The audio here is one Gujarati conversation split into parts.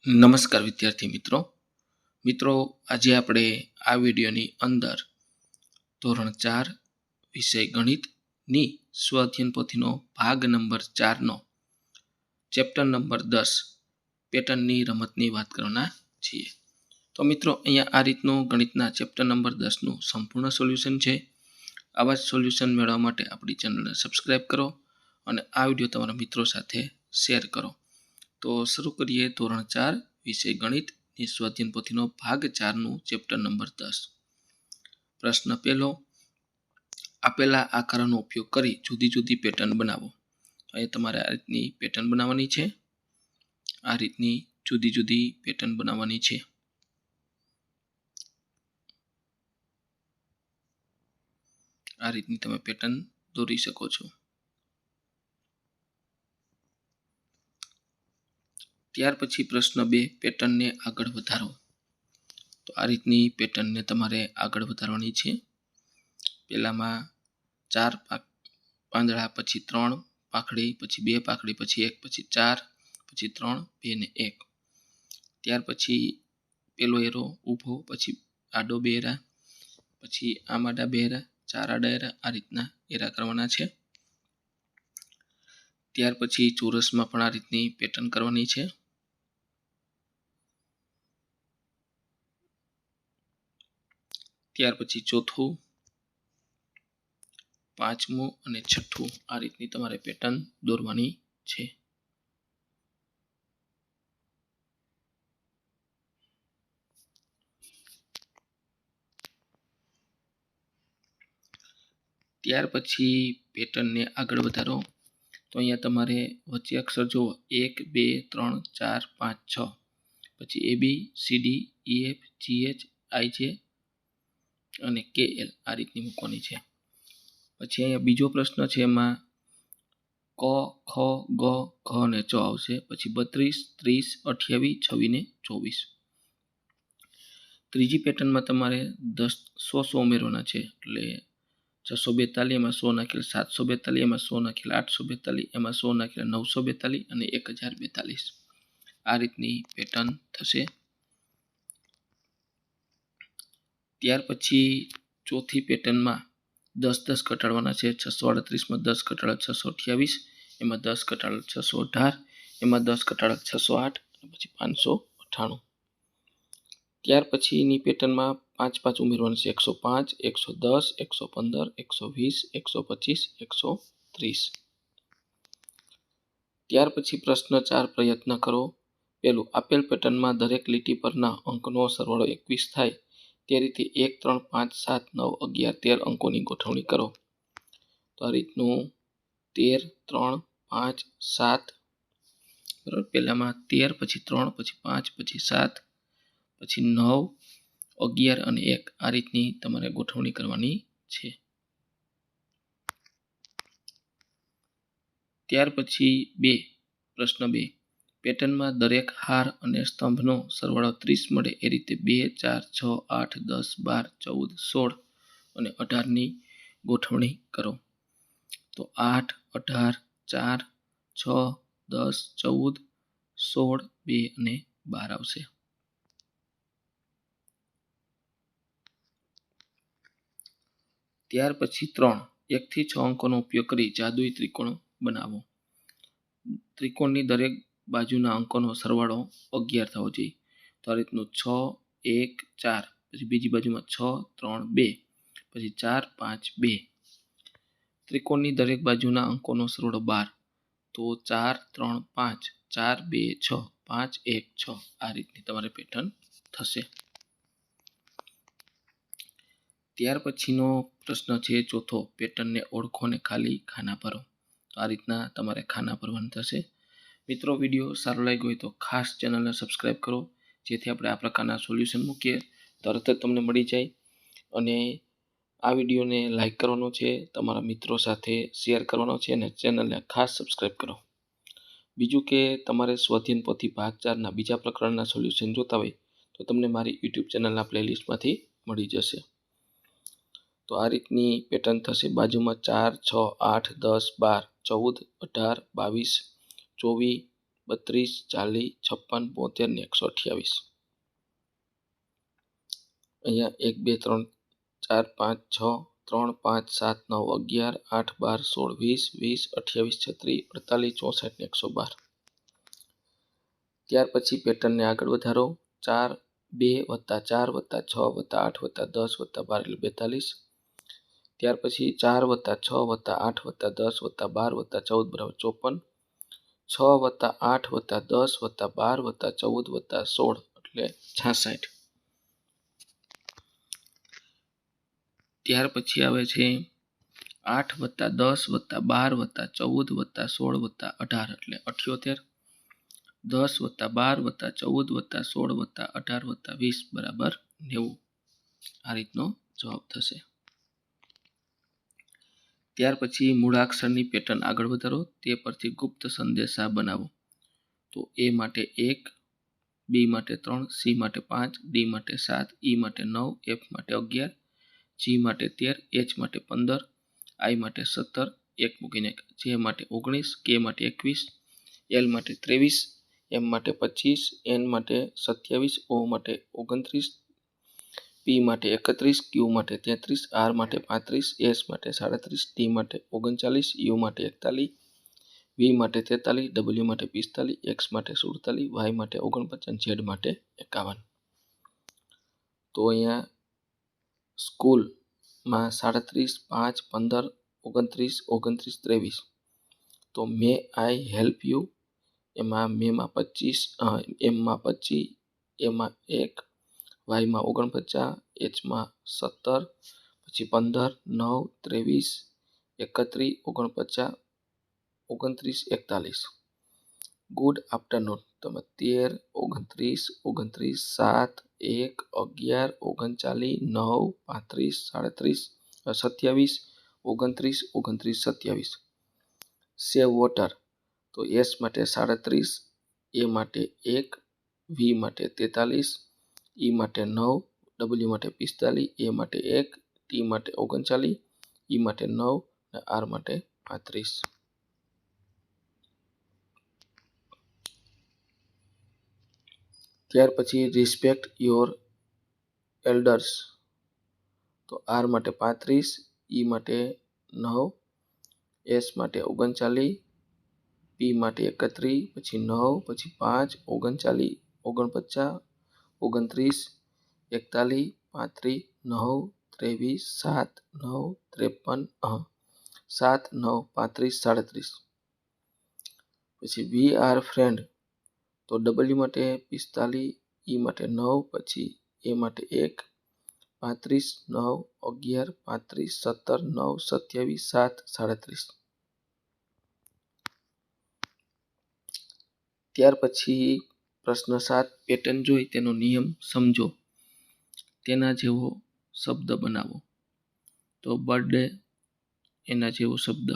નમસ્કાર વિદ્યાર્થી મિત્રો આજે આપણે આ વિડીયોની અંદર ધોરણ 4 વિષય ગણિતની સ્વઅધ્યયન પોથીનો ભાગ નંબર 4 નો ચેપ્ટર નંબર 10 પેટર્નની રમતની વાત કરવાના છીએ। તો મિત્રો અહીંયા આ રીતનું ગણિતના ચેપ્ટર નંબર 10 નું સંપૂર્ણ સોલ્યુશન છે। આવા જ સોલ્યુશન મેળવવા માટે આપણી ચેનલને સબસ્ક્રાઇબ કરો અને આ વિડીયો તમારા મિત્રો સાથે શેર કરો। તો શરૂ કરીએ ધોરણ 4 વિષય ગણિત ની સ્વઅધ્યયન પોથીનો ભાગ 4 નું ચેપ્ટર નંબર 10। પ્રશ્ન પહેલો, આપેલા આકારોનો ઉપયોગ કરી જુદી જુદી પેટર્ન બનાવો। અહીં તમારે આ રીતની પેટર્ન બનાવવાની છે। આ રીતની જુદી જુદી પેટર્ન બનાવવાની છે। આ રીતની તમે પેટર્ન દોરી શકો છો। ત્યાર પછી પ્રશ્ન 2, પેટર્નને આગળ વધારો। તો આ રીતની પેટર્નને તમારે આગળ વધારવાની છે। પહેલામાં 4 પાંદડા, પછી 3 પાંખડી, પછી 2 પાંખડી, પછી 1, પછી 4, પછી 3, 2 ને 1। ત્યાર પછી પેલો એરો ઊભો, પછી આડો 2 એરા, પછી આમ આડા 2 એરા, 4 આડા એરા, આ રીતના એરા કરવાના છે। ત્યાર પછી ચોરસમાં પણ આ રીતની પેટર્ન કરવાની છે। ત્યાર પછી ચોથું, પાંચમું અને છઠ્ઠું આ રીતની તમારે પેટર્ન દોરવાની છે। ત્યાર પછી પેટર્નને આગળ વધારો। તો અહીંયા તમારે વચ્ચે અક્ષર જુઓ 1 2 3 4 5 6, પછી AB CD EF GH IJ અને KL આ રીતની મૂકવાની છે। પછી અહીંયા બીજો પ્રશ્ન છે, એમાં ક ખ ગ ઘ અને ચ આવશે, પછી 32 30 28 26 ને 24। ત્રીજી પેટર્નમાં તમારે 100 ઉમેરવાના છે, એટલે 642 એમાં 100 નાખેલ, 742 એમાં 100 નાખેલ, 842 એમાં 100 નાખેલ, 942 અને 1042 આ રીતની પેટર્ન થશે। ત્યાર પછી ચોથી પેટર્નમાં 10 ઘટાડવાના છે। 638 માં 10 ઘટાડો 628, એમાં 10 ઘટાડો 618, એમાં 10 ઘટાડો 608 અને પછી 598। ત્યાર પછીની પેટર્નમાં 5 ઉમેરવાનું છે, 105 110 115 120 125 130। ત્યાર પછી પ્રશ્ન 4, પ્રયત્ન કરો। પહેલું, આપેલ પેટર્નમાં દરેક લીટી પરના અંકનો સરવાળો 21 થાય તે રીતે 1 3 5 7 9 11 13 અંકોની ગોઠવણી કરો। તો આ રીતનું 13 3 5 7 બરાબર, પહેલામાં 13, પછી 3, પછી 5, પછી 7, પછી 9 11 અને 1 આ રીતની તમારે ગોઠવણી કરવાની છે। ત્યાર પછી પ્રશ્ન 2, પેટર્નમાં દરેક હાર અને સ્તંભનો સરવાળો 30 મળે એ રીતે 2 4 6 8 10 12 14 16 અને 18ની ગોઠવણી કરો। તો 8 18 4 6 10 14 16 2 અને 12 આવશે। ત્યાર પછી 3, 1 થી 6 અંકોનો ઉપયોગ કરી જાદુઈ ત્રિકોણ બનાવો। ત્રિકોણની દરેક બાજુના અંકોનો સરવાળો 11 થવો જોઈએ। તો આ રીતનું 6 1 4, પછી બીજી બાજુમાં 6 3 2, પછી 4 5 2। ત્રિકોણની દરેક બાજુના અંકોનો સરવાળો 12, તો 4 3 5 4 2 6 5 1 6 આ રીતની તમારે પેટર્ન થશે। ત્યાર પછીનો પ્રશ્ન છે ચોથો, પેટર્નને ઓળખો અને ખાલી ખાના ભરો। તો આ રીતના તમારે ખાના ભરવાનું થશે। મિત્રો, વિડીયો સારો લાગ્યો હોય તો ખાસ ચેનલને સબસ્ક્રાઈબ કરો, જેથી આપણે આ પ્રકારના સોલ્યુશન મૂકીએ તરત જ તમને મળી જાય। અને આ વિડીયોને લાઈક કરવાનો છે, તમારા મિત્રો સાથે શેર કરવાનો છે અને ચેનલને ખાસ સબસ્ક્રાઈબ કરો। બીજું કે તમારે સ્વઅધ્યયન પોથી ભાગ 4ના બીજા પ્રકરણના સોલ્યુશન જોતા હોય તો તમને મારી યુટ્યુબ ચેનલના પ્લેલિસ્ટમાંથી મળી જશે। તો આ રીતની પેટર્ન થશે। બાજુમાં 4 6 8 10 12 14 18 22 24 32, 40, 56, 72 ને 128. અહીંયા 1, 2, 3, 4, 5, 6, 3, 5, 7, 9, 11, 8, 12, 16, 20, 20, 28, 36, 48, 64 ને 112. ત્યાર પછી પેટર્નને આગળ વધારો. 4, 2 + 4 + 6 + 8 + 10 + 12 એટલે 42. ત્યાર પછી 4 + 6 + 8 + 10 + 12 + 14 = 54. 6 + 8 + 10 + 12 + 14 + 16 એટલે 66. ત્યાર પછી આવે છે 8 + 10 + 12 + 14 + 16 + 18 એટલે 78. 10 + 12 + 14 + 16 + 18 + 20 બરાબર 90. આ રીતનો જવાબ થશે. ત્યાર પછી મૂળાક્ષરની પેટર્ન આગળ વધારો. તે પરથી ગુપ્ત સંદેશા બનાવો. તો A માટે 1, B માટે 3, C માટે 5, D માટે 7, E માટે 9, F માટે 11, G માટે 13, H માટે 15, I માટે 17, 1 મૂકીને J માટે 19, K માટે 21, L માટે 23, M માટે 25, N માટે 27, O માટે 29, P માટે 31, Q માટે 33, R માટે 35, S માટે 37, T માટે 39, U માટે 41, V માટે 43, W માટે 45, X માટે 47, Y માટે 49, Z માટે 51. તો અહીંયા સ્કૂલમાં 37, 5, 15, 29, 29, 23. તો મે આઈ હેલ્પ યુ એમાં મેમાં 25, એમમાં 25, એમાં 1, વાયમાં 49, એચમાં 17, પછી 15, 9, 23, 31, 49, 29, 41. ગુડ આફ્ટરનૂન તમે 13, 29, 29, 7, 1, 11, 39, 9, 35, 37, 29, 29, 27. સેવ વોટર તો એસ માટે 37, એ માટે 1, વી માટે 43, ઈ માટે 9, ડબલ્યુ માટે 45, એ માટે 1, ટી માટે 39, ઈ માટે 9 અને આર માટે 35. ત્યાર પછી રિસ્પેક્ટ યોર એલ્ડર્સ તો આર માટે 35, ઈ માટે 9, એસ માટે 39, પી માટે 31, પછી 9, પછી 5, 39, 49, 29, 41, 35, 9, 23, 7, 9, 53, 7, 9, 35, 37. પછી વી આર ફ્રેન્ડ તો ડબલ્યુ માટે 45, ઈ માટે 9, પછી એ માટે 1, 35, 9, 11, 35, 17, 9, 27, 7, 37. ત્યાર પછી પ્રશ્ન 7 પેટર્ન જોઈ તેનો નિયમ સમજો. તેના જેવો શબ્દ બનાવો. તો બર્થડે એના જેવો શબ્દ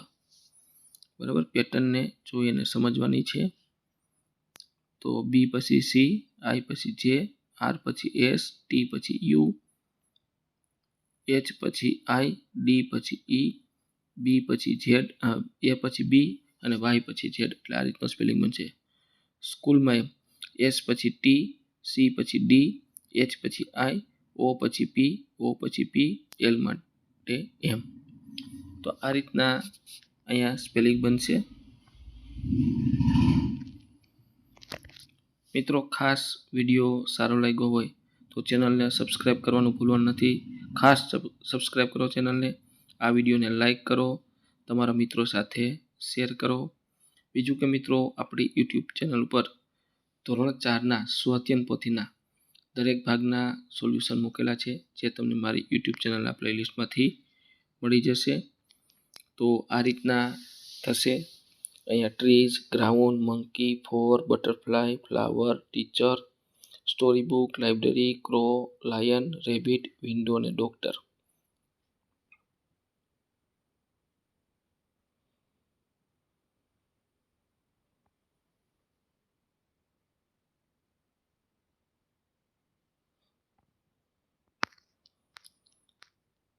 બરાબર પેટર્નને જોઈને સમજવાની છે. તો બી પછી સી, આઈ પછી જે, આર પછી એસ, ટી પછી યુ, એચ પછી આઈ, ડી પછી ઈ, બી પછી ઝેડ, એ પછી બી અને વાય પછી ઝેડ. એટલે આ રીતનો સ્પેલિંગ બનશે. સ્કૂલમાં એસ પછી ટી, સી પછી ડી, એચ પછી આઈ, ઓ પછી પી, ઓ પછી પી, એલ માટે એમ. તો આ રીતના અહીંયા સ્પેલિંગ બનશે. મિત્રો ખાસ વિડીયો સારો લાગ્યો હોય તો ચેનલને સબસ્ક્રાઈબ કરવાનું ભૂલવાનું નથી. ખાસ સબસ્ક્રાઈબ કરો ચેનલને. આ વિડીયોને લાઈક કરો, તમારા મિત્રો સાથે શેર કરો. બીજું કે મિત્રો આપણી યુટ્યુબ ચેનલ ઉપર ધોરણ 4ના સ્વાધ્યાયન પોથીના દરેક ભાગના સોલ્યુશન મૂકેલા છે, જે તમને મારી યુટ્યુબ ચેનલના પ્લેલિસ્ટમાંથી મળી જશે. તો આ રીતના થશે. અહીંયા trees, ground, monkey, four, butterfly, flower, teacher, story book, library, crow, lion, rabbit, window અને ડોક્ટર.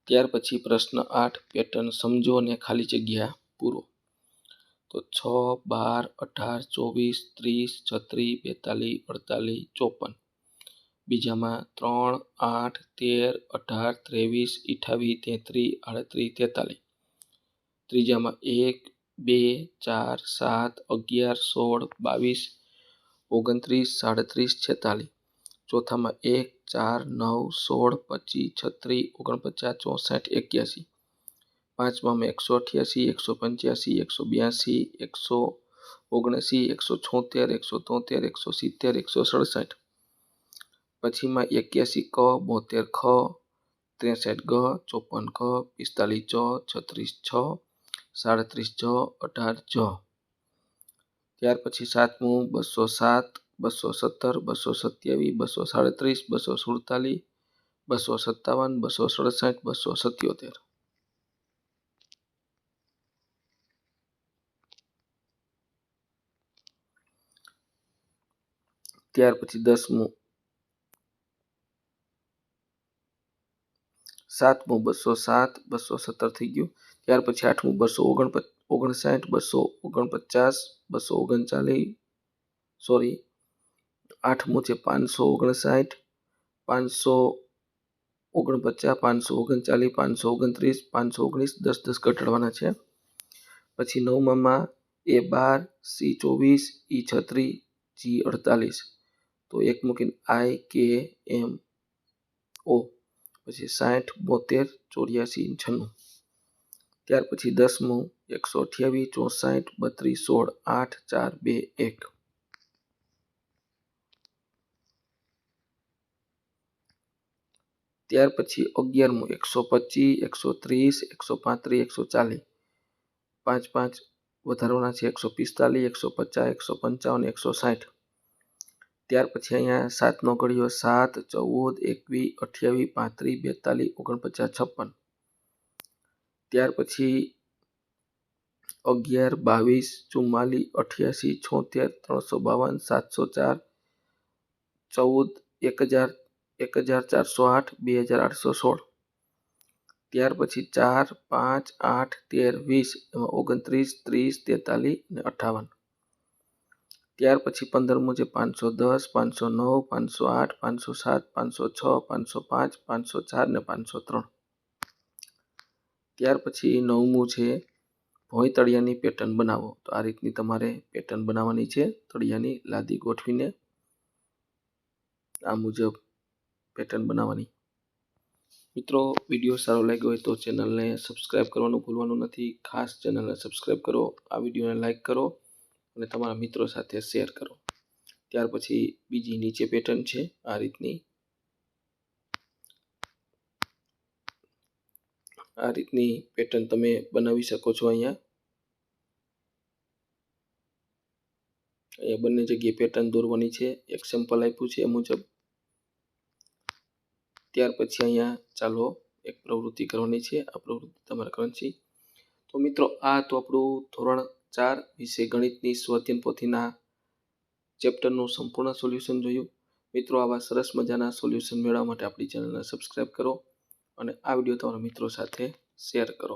ત્યાર પછી પ્રશ્ન 8 પેટર્ન સમજો અને ખાલી જગ્યા પૂરો. તો 6, 12, 18, 24, 30, 36, 42, 48, 54. બીજામાં 3, 8, 13, 18, 23, 28, 33, 38, 43. ત્રીજામાં 1, 2, 4, 7, 11, 16, 22, 29, 37, 46. ચોથામાં 1, 4, 9, 16, 25, 36, 49, 64, 81. પાંચમામાં 188, 185, 182, 179, 176, 173, 170, 167. પછીમાં 81 ક, 72 ખ, 63 ગ, 54 ખ, 45 ચ, 36 છ, 37 જ, 18 જ. ત્યાર પછી સાતમું 207, 217, 227, 237, 247, 257, 267, 277. ત્યાર પછી 10મું સાતમું 207, 217 થઈ ગયું. ત્યાર પછી 8મું 259, 249, 239, સોરી 8મું છે 559, 549, 539, 529, 519, 10 ઘટાડવાના છે. પછી 9માં A12, C24, E36, G48. તો એક મૂકીને IKMO. પછી 60, 72, 84, 96. ત્યાર પછી 10મું 128, 64, 32, 16, 8, 4, 2, 1. ત્યાર પછી 11મું 125, 130, 135, 140. 5, 5 વધારવાના છે 145, 150, 155, 160. ત્યાર પછી અહીંયા 7નો ઘડિયો 7, 14, 21, 28, 35, 42, 49, 56. ત્યાર પછી 11, 22, 44, 88, 76, 352, 714, 1000, 1408, 2816. ત્યાર પછી 4, 5, 8, 13, 20, એમાં 29, 30, 43 અને 58. ત્યાર પછી 15મું છે 510, 509, 508, 507, 506, 505, 504 ને 503. ત્યાર પછી 9મું છે ભોંય તળિયાની પેટર્ન બનાવો. તો આ રીતની તમારે પેટર્ન બનાવવાની છે. તળિયાની લાદી ગોઠવીને આ મુજબ પેટર્ન બનાવવાની. મિત્રો, વિડીયો સારો લાગ્યો હોય તો ચેનલને સબસ્ક્રાઈબ કરવાનું ભૂલવાનું નથી. ખાસ ચેનલને સબસ્ક્રાઈબ કરો, આ વિડીયોને લાઈક કરો અને તમારા મિત્રો સાથે શેર કરો. ત્યાર પછી બીજી નીચે પેટર્ન છે આ રીતની. આ રીતની પેટર્ન તમે બનાવી શકો છો. અહીંયા બંને જગ્યાએ પેટર્ન દોરવાની છે. એક સેમ્પલ આપ્યું છે એ મુજબ. ત્યાર પછી અહીંયા ચાલો એક પ્રવૃત્તિ કરવાની છે. આ પ્રવૃત્તિ તમારે કરવાની છે. તો મિત્રો, આ તો આપણું ધોરણ 4 વિષય ગણિતની સ્વઅધ્યયન પોથીના ચેપ્ટરનું સંપૂર્ણ સોલ્યુશન જોયું. મિત્રો, આવા સરસ મજાના સોલ્યુશન મેળવવા માટે આપણી ચેનલને સબસ્ક્રાઈબ કરો અને આ વિડીયો તમારા મિત્રો સાથે શેર કરો.